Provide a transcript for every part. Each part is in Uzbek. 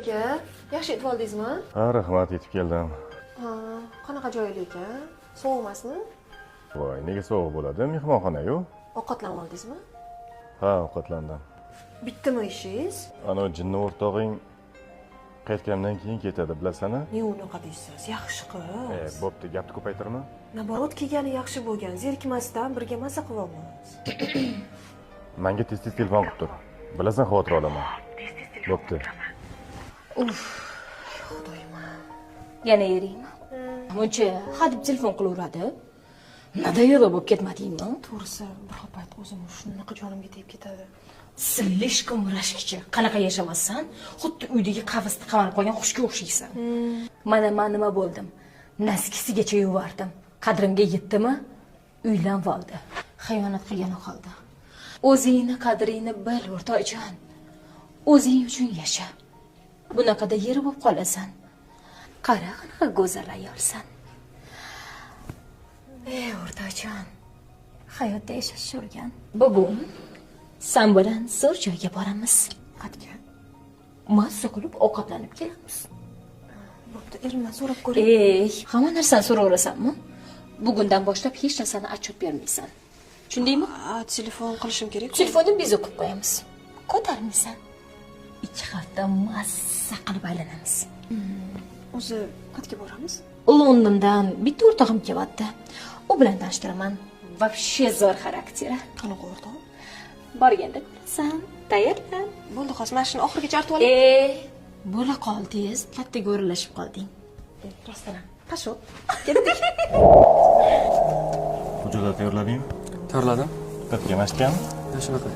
aka, yaxshi yetib oldingizmi? Ha, rahmat, yetib keldim. Ha, qanaqa joyli ekan? Sovuq emasmi? Voy, nega sovuq bo'ladi? Mehmonxona-ku. Ovqatlanib oldingizmi? Ha, ovqatlandim. Bitdimi ishingiz? Ana jinni o'rtog'ing qaytgandan keyin ketadi, bilasana? Ne unaqa deysiz? Yaxshi qiz. Bo'pti, gapni ko'paytirma. Naborot kelgani yaxshi bo'lgan. Zerikmasdan birga maza qilyapmiz. Menga tez-tez telefon qilib tur. Bilasan, xavotir olaman. Bo'pti. Uf, xudoyim. Yana eriymi? Muncha hadeb telefon qilaveradi. Nadayada bo'lib ketmadingmi? To'g'risi, bir payt o'zim shunaqa jonimga tegib ketadi. Sillishqa murashkicha. Qanaqa yashamassan? Xuddi uydagi qafasda qamalib qolgan qushga o'xshaysan. Mana men nima bo'ldim? Naskisigacha yuvardim. Qadrimga yetdimi? Uylanib oldi. Xiyonat qilgani qoldi. O'zingni qadringni bil, o'rtoqjon. O'zing uchun yasha. Bunaqada yeri bo'lib qolasan. Qara, qanaqa go'zal ayolsan. O'rtoqjon. Hayotda yashash o'rgan. Bugun sen bilan zo'r joyga boramiz. Qayerga? Mazza qilib ovqatlanib kelamiz. Bo'pti, erimdan so'rab ko'ring. Hamma narsani so'raverasanmi? Bugundan boshlab hech narsani ochib bermaysan. Tushundingmi? Telefon qilishim kerak. Telefonni biz o'qib qo'yamiz. Ko'tarmaysan. 2 hafta mazza qilib aylanamiz. O'zi qayerga boramiz? Londondan bitta o'rtog'im kelyapti. U bilan tanishtiraman. Вообще zo'r xarakteri. Qanaqa o'rtoq? Borganda ko'rasan. Tayyorlan. Bo'ldi, hozir mana shuni oxirigacha artib oling. Bo'la qoldingiz, kattaga o'ralashib qolding. Rostdan. Pashot. Hujjatlar tayyorladingmi? Tayyorladim. Qatga mashtgan? Shunaqa.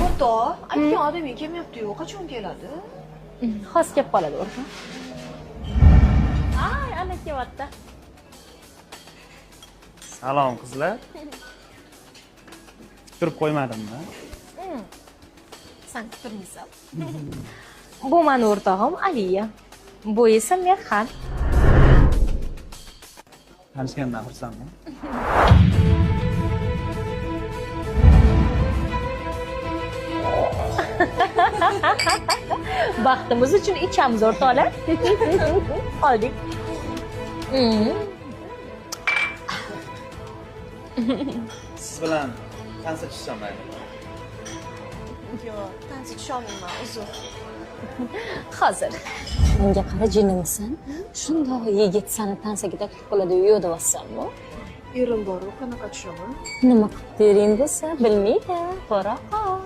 O'rtoq, aytgan odaming kelmayapti-yu, qachon keladi? Xos kelib qoladi o'rtoq. Ay, ana kelyapti. Salom qizlar. Turib qo'ymadimmi? Sen kuturmaysan. Bu meni o'rtog'im Aliya. Bu esa Merxan. Tanishgandan xursandman. Baxtimiz uchun ichamiz o'rtoqlar. Oldik. Siz bilan tanishishim mayli. Yo'q, tansi tusha olmayman, uzr. Hozir. Menga qara jinnimisan? Shundoq yigit seni tansaga taklif qiladi, yo'q deyapsanmi? Erim bor-ku, qanaqa tushaman? Nima qilib bering bo'lsa, bilmaydi. Qo'ra qol.